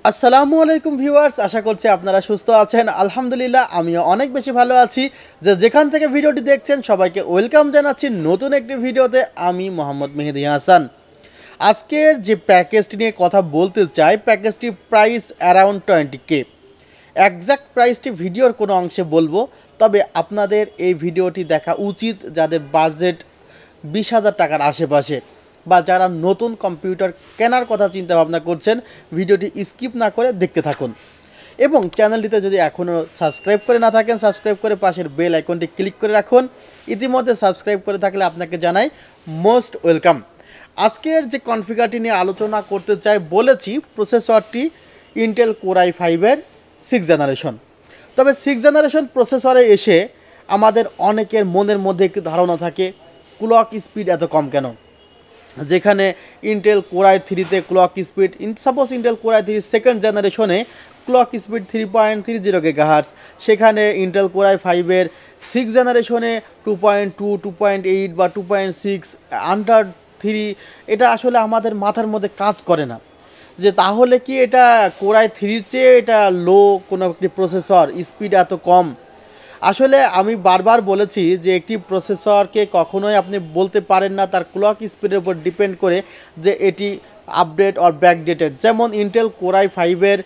আসসালামু আলাইকুম ভিউয়ার্স, আশা করছি আপনারা সুস্থ আছেন। আলহামদুলিল্লাহ আমিও অনেক বেশি ভালো আছি। যেখান থেকে ভিডিওটি দেখছেন সবাইকে ওয়েলকাম জানাচ্ছি নতুন একটি ভিডিওতে। আমি মোহাম্মদ মেহেদি হাসান। আজকের যে প্যাকেজটি নিয়ে কথা বলতে চাই, প্যাকেজটি প্রাইস অ্যারাউন্ড 20K। একজ্যাক্ট প্রাইসটি ভিডিওর কোনো অংশে বলবো, তবে আপনাদের এই ভিডিওটি দেখা উচিত যাদের বাজেট 20,000 টাকার আশেপাশে, বা যারা নতুন কম্পিউটার কেনার কথা চিন্তা ভাবনা করছেন। ভিডিওটি স্কিপ না করে দেখতে থাকুন এবং চ্যানেলটিতে যদি এখনও সাবস্ক্রাইব করে না থাকেন, সাবস্ক্রাইব করে পাশের বেল আইকনটি ক্লিক করে রাখুন। ইতিমধ্যে সাবস্ক্রাইব করে থাকলে আপনাকে জানাই মোস্ট ওয়েলকাম। আজকের যে কনফিগারটি নিয়ে আলোচনা করতে চাই, বলেছি প্রসেসরটি ইন্টেল কোর i5-এর 6th জেনারেশন। তবে 6th জেনারেশন প্রসেসরে এসে আমাদের অনেকের মনের মধ্যে একটি ধারণা থাকে, ক্লক স্পিড এত কম কেন? যেখানে ইন্টেল কোর i3-তে clock speed, suppose Intel core i3 second জেনারেশনে ক্লক স্পিড 3.30 GHz, সেখানে ইন্টেল কোর i5-এর 6th জেনারেশনে 2.2, 2.8 বা 2.6 আন্ডার 3। এটা আসলে আমাদের মাথার মধ্যে কাজ করে না যে তাহলে কি এটা কোর i3-র চেয়ে এটা লো কোনো একটি প্রসেসর, স্পিড এত কম? আসলে আমি বারবার বলেছি যে একটি প্রসেসরকে কখনোই আপনি বলতে পারেন না তার ক্লক স্পিডের উপর ডিপেন্ড করে যে এটি আপডেট অর ব্যাকডেটেড। যেমন ইন্টেল কোর i5-এর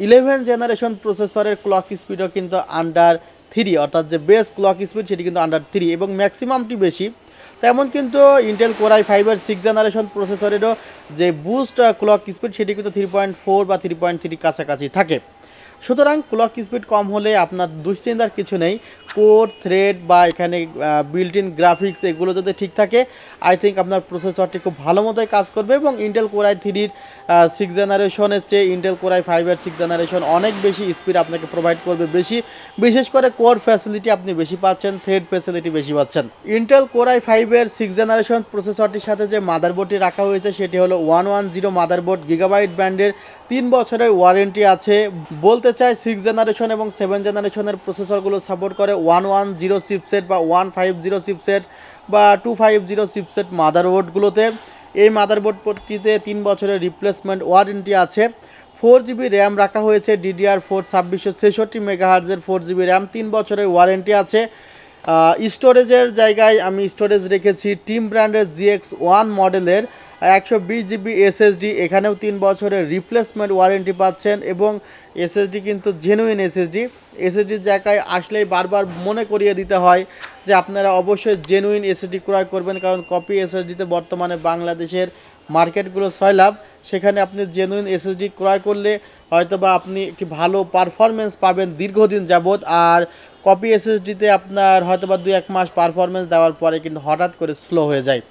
11th জেনারেশন প্রসেসরের ক্লক স্পিডও কিন্তু আন্ডার 3, অর্থাৎ যে বেস ক্লক স্পিড সেটি কিন্তু আন্ডার 3 এবং ম্যাক্সিমামটি বেশি। তেমন কিন্তু ইন্টেল কোর i5-এর 6th জেনারেশন প্রসেসরেরও যে বুস্ট ক্লক স্পিড সেটি কিন্তু 3.4 বা 3.3 কাছাকাছি থাকে। সুতরাং ক্লক স্পিড কম হলে আপনার দুশ্চিন্তার কিছু নেই। কোর থ্রেড বা এখানে বিল্ট ইন গ্রাফিক্স এগুলো যদি ঠিক থাকে, আই থিঙ্ক আপনার প্রসেসরটি খুব ভালো মতোই কাজ করবে। এবং ইন্টেল কোর i3-র 6th জেনারেশনের চেয়ে ইন্টেল কোর i5-এর 6th জেনারেশন অনেক বেশি স্পিড আপনাকে প্রোভাইড করবে, বিশেষ করে কোর ফ্যাসিলিটি আপনি বেশি পাচ্ছেন, থ্রেড ফ্যাসিলিটি বেশি পাচ্ছেন। ইন্টেল কোর i5-এর 6th জেনারেশন প্রসেসরটির সাথে যে মাদারবোর্ডটি রাখা হয়েছে সেটি হলো 110 মাদারবোর্ড, গিগাবাইট ব্র্যান্ডের, 3 বছরের ওয়ারেন্টি আছে। বলতে চাই 6th জেনারেশন এবং 7th জেনারেশনের প্রসেসরগুলো সাপোর্ট করে 110 চিপসেট বা 150 চিপসেট বা 250 চিপসেট মাদারবোর্ডগুলোতে। এই মাদারবোর্ডটিতে 3 বছরের রিপ্লেসমেন্ট ওয়ারেন্টি আছে। 4GB র্যাম রাখা হয়েছে, DDR4 2666 মেগাহার্জের 4GB র্যাম, 3 বছরের ওয়ারেন্টি আছে। স্টোরেজের জায়গায় আমি স্টোরেজ রেখেছি টিম ব্র্যান্ডের GX1 মডেলের 120GB SSD, এখানেও 3 বছরের রিপ্লেসমেন্ট ওয়ারেন্টি পাচ্ছেন। এবং এসএসডি কিন্তু জেনুইন এসএসডির জায়গায় আসলেই বারবার মনে করিয়ে দিতে হয় যে আপনারা অবশ্যই জেনুইন এসএসডি ক্রয় করবেন, কারণ কপি এসএসডিতে বর্তমানে বাংলাদেশের মার্কেটগুলো সয়লাভ। সেখানে আপনি জেনুইন এসএসডি ক্রয় করলে হয়তোবা আপনি একটি ভালো পারফরমেন্স পাবেন দীর্ঘদিন যাবৎ। আর কপি এসএসডিতে আপনার হয়তোবা 2-1 মাস পারফরমেন্স দেওয়ার পরে কিন্তু হঠাৎ করে স্লো হয়ে যায়।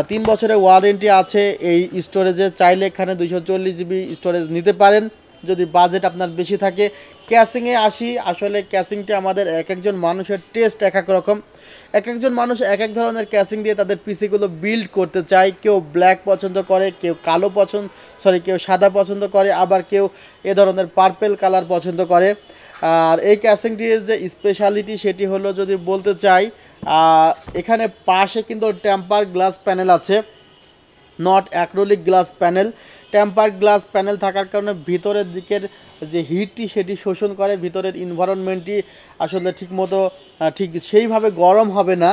3 বছরের ওয়ারেন্টি আছে এই স্টোরেজে। চাইলে এখানে 240GB স্টোরেজ নিতে পারেন যদি বাজেট আপনার বেশি থাকে। ক্যাশিংয়ে আসি, আসলে ক্যাশিংটি আমাদের এক একজন মানুষের টেস্ট এক এক রকম। এক একজন মানুষ এক এক ধরনের ক্যাশিং দিয়ে তাদের পিসিগুলো বিল্ড করতে চায়। কেউ ব্ল্যাক পছন্দ করে, কেউ কালো কেউ সাদা পছন্দ করে, আবার কেউ এ ধরনের পার্পেল কালার পছন্দ করে। আর এই ক্যাশিংটির যে স্পেশালিটি সেটি হলো, যদি বলতে চাই, এখানে পাশে কিন্তু টেম্পার গ্লাস প্যানেল আছে, not acrylic glass panel. Temper glass panel থাকার কারণে ভিতরের দিকের যে হিটটি সেটি শোষণ করে, ভিতরের এনভায়রনমেন্টটি আসলে ঠিক সেইভাবে গরম হবে না।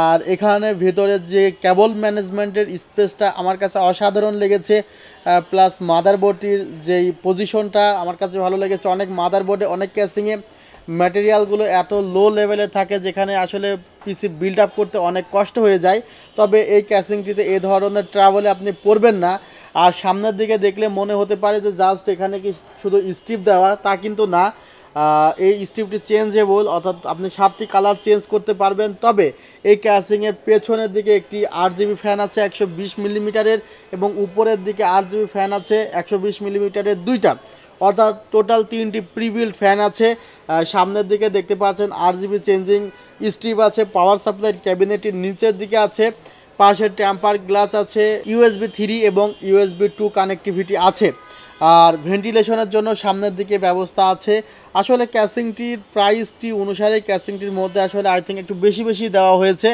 আর এখানে ভিতরের যে কেবল ম্যানেজমেন্টের স্পেসটা আমার কাছে অসাধারণ লেগেছে, প্লাস মাদারবোর্ডটির যেই পজিশনটা আমার কাছে ভালো লেগেছে। অনেক মাদারবোর্ডে অনেক ক্যাসিংয়ে ম্যাটেরিয়ালগুলো এত লো লেভেলে থাকে যেখানে আসলে পিসি বিল্ড আপ করতে অনেক কষ্ট হয়ে যায়। তবে এই ক্যাসিংটিতে এ ধরনের ট্রাভেলে আপনি পড়বেন না। আর সামনের দিকে দেখলে মনে হতে পারে যে জাস্ট এখানে কি শুধু স্ট্রিপ দেওয়া, তা কিন্তু না। এই স্ট্রিপটি চেঞ্জেবল, অর্থাৎ আপনি 7টি কালার চেঞ্জ করতে পারবেন। তবে এই ক্যাসিংয়ের পেছনের দিকে একটি 8GB ফ্যান আছে 120 মিলিমিটারের, এবং উপরের দিকে 8GB ফ্যান আছে 120 মিলিমিটারের 2টা, অর্থাৎ টোটাল 3টি প্রিবিল্ড ফ্যান আছে। সামনের দিকে দেখতে পাচ্ছেন 8GB চেঞ্জিং স্ট্রিপ আছে। পাওয়ার সাপ্লাই ক্যাবিনেটের নিচের দিকে আছে, পাশে টেম্পার গ্লাস আছে, USB 3 এবং USB 2 কানেক্টিভিটি আছে। আর ভেন্টিলেশনের জন্য সামনের দিকে ব্যবস্থা আছে। আসলে ক্যাসিংটির প্রাইসটি অনুসারে ক্যাসিংটির মধ্যে আসলে আই থিঙ্ক একটু বেশি দেওয়া হয়েছে।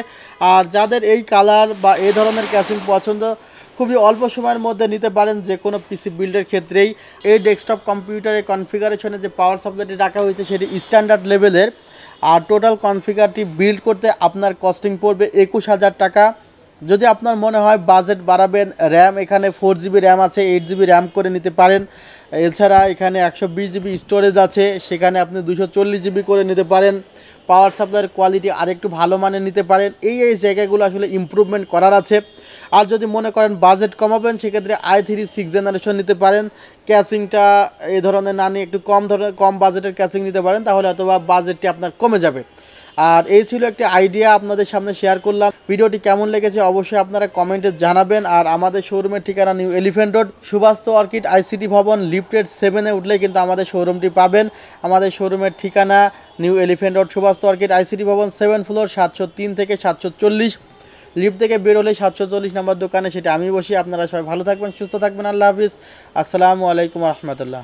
আর যাদের এই কালার বা এই ধরনের ক্যাসিং পছন্দ খুবই অল্প সময়ের মধ্যে নিতে পারেন যে কোনো পিসি বিল্ডের ক্ষেত্রেই। এই ডেস্কটপ কম্পিউটারের কনফিগারেশনে যে পাওয়ার সাপ্লাইটি রাখা হয়েছে সেটি স্ট্যান্ডার্ড লেভেলের। আর টোটাল কনফিগারটি বিল্ড করতে আপনার কস্টিং পড়বে 21,000 টাকা। যদি আপনার মনে হয় বাজেট বাড়াবেন, র্যাম এখানে 4GB র্যাম আছে, 8GB র্যাম করে নিতে পারেন। এছাড়া এখানে 120GB স্টোরেজ আছে, সেখানে আপনি 240GB করে নিতে পারেন। পাওয়ার সাপ্লাইয়ের কোয়ালিটি আরেকটু ভালো মানের নিতে পারেন। এই জায়গাগুলো আসলে ইমপ্রুভমেন্ট করার আছে। আর যদি মনে করেন বাজেট কমাবেন, সেক্ষেত্রে i3 6th জেনারেশন নিতে পারেন। ক্যাসিংটা এই ধরনের না নিয়ে একটু কম বাজেটের ক্যাসিং নিতে পারেন, তাহলে অথবা বাজেটটি আপনার কমে যাবে। আর এই ছিল একটি আইডিয়া আপনাদের সামনে শেয়ার করলাম। ভিডিওটি কেমন লেগেছে অবশ্যই আপনারা কমেন্টে জানাবেন। আর আমাদের শোরুমের ঠিকানা new elephant road, Suvastu orchid ICT ভবন, লিফটেড 7-এ উঠলে কিন্তু আমাদের শোরুমটি পাবেন। আমাদের শোরুমের ঠিকানা new elephant road, Suvastu orchid ICT ভবন, 7 ফ্লোর, 703 থেকে 740। লিফট থেকে বের হলে 740 নম্বর দোকানে, সেটা আমি বসি। আপনারা সবাই ভালো থাকবেন, সুস্থ থাকবেন। আল্লাহ হাফিজ। আসসালামু আলাইকুম রহমতুল্লাহ।